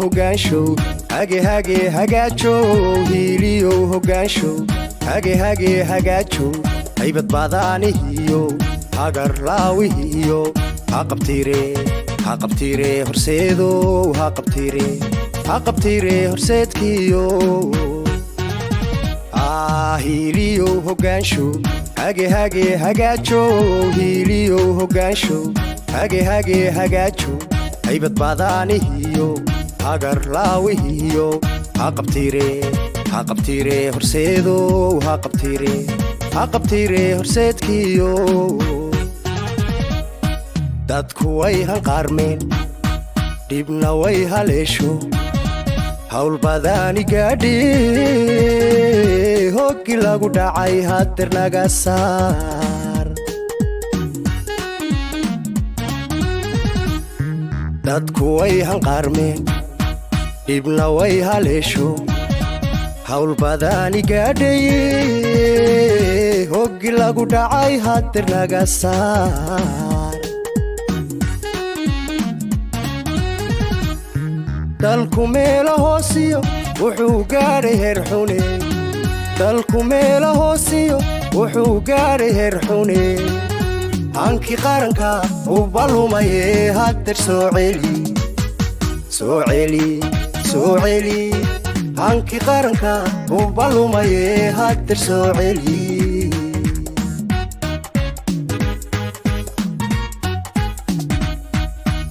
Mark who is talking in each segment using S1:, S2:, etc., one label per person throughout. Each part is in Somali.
S1: hogaanshow hage hage hagaajo hiiliyo hogaanshow hage hage hagaajo haybad baadaanihiyo hagar laawihiyo haqabtiire horseedow haqabtiire horseedkiyo hiiliyo hogaanshow hage hage hagaajo hiiliyo hogaanshow hage hage hagaajo haybad baadaanihiyo hagar laawihiyo haqabtiire horseedow haqabtiire horseedkiyo dadku way hanqaarmeen dhibna way haleesho hawl badaani gaadhi hoggi lagu dhacay hadeer naga saar dadku way hanqaarmeen dhibna way haleesho hawl badaani gaadhay hoggi lagu dhacay hadeer naga saar dalku meelo hoosiyo wuxuu gaadhay heer xune dalku meelo hoosiyo wuxuu gaadhay heer xune hankii qaranka u ballumaye hadeer soo celi hankii qaranka u ballumaye hadeer soo celi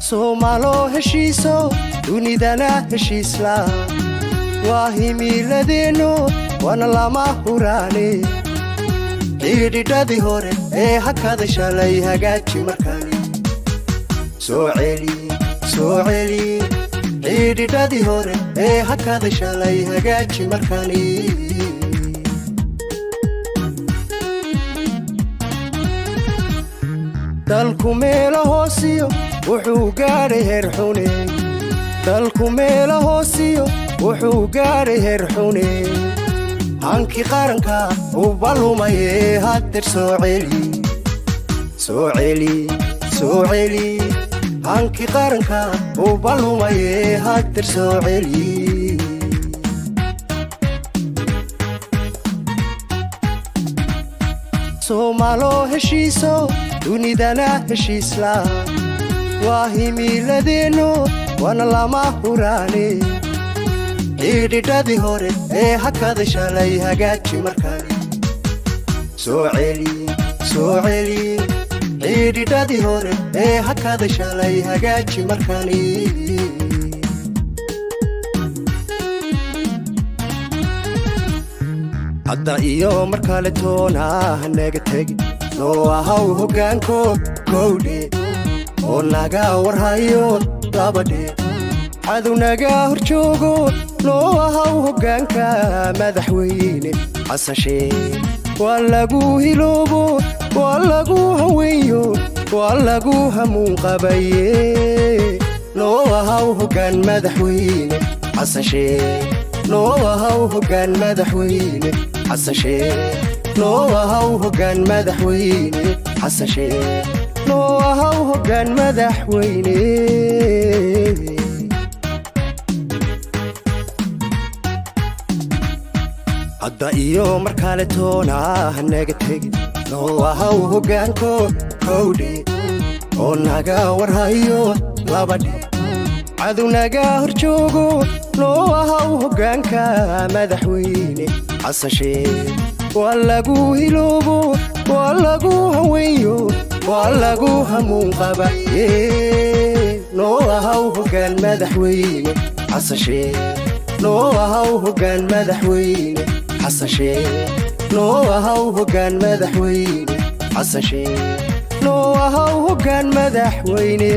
S1: soomaaloo heshiiso dunidana heshiisla waa himiiladeenno waana lama huraane xidhiidhadii hore ee hakada shalay hagaaji markani soo celi xidhiidhadii hore ee hakada shalay hagaaji markani dalku meelo hoosiyo wuxuu gaadhay heer xune dalku meelo hoosiyo wuxuu gaadhay heer xune hankii qaranka u ballumaye hadeer soo celi hankii qaranka u ballumaye hadeer soo celi soomaaloo heshiiso dunidana heshiisla waa himiiladeenno waana lama huraane xidhiidhadii hore ee hakada shalay hagaaji markani soo celi xidhiidhadii hore ee hakada shalay hagaaji markani hadda iyo mar kale toona hanaga tegi noo ahaw hoggaanko kowdhe oo naga warhayo labadhe cadow naga hor joogo noo ahaw hoggaanka madaxweyne xasan sheekh waa lagu hiloobo waa lagu haweeyo waa lagu hamuun qabaye noo ahaw hoggaan madaxweyne xasan sheekh noo ahaw hoggaan madaxweyne xasan sheekh noo ahaw hoggaan madaxweyne xasan sheekh noo ahaw hoggaan madaxweyne hadda iyo mar kale toona hanaga tegin noo ahaw hoggaanko kowdhe oo naga warhayo labadhe cadow naga hor joogo noo ahaw hoggaanka madaxweyne xasan sheekh waa lagu hiloobo waa lagu haweeyo waa lagu hamuun qabaye noo ahaw hoggaan madaxweyne xasan sheekh noo ahaw hoggaan madaxweyne xasan sheekh noo ahaw hoggaan madaxweyne xasan sheekh noo ahaw hoggaan madaxweyne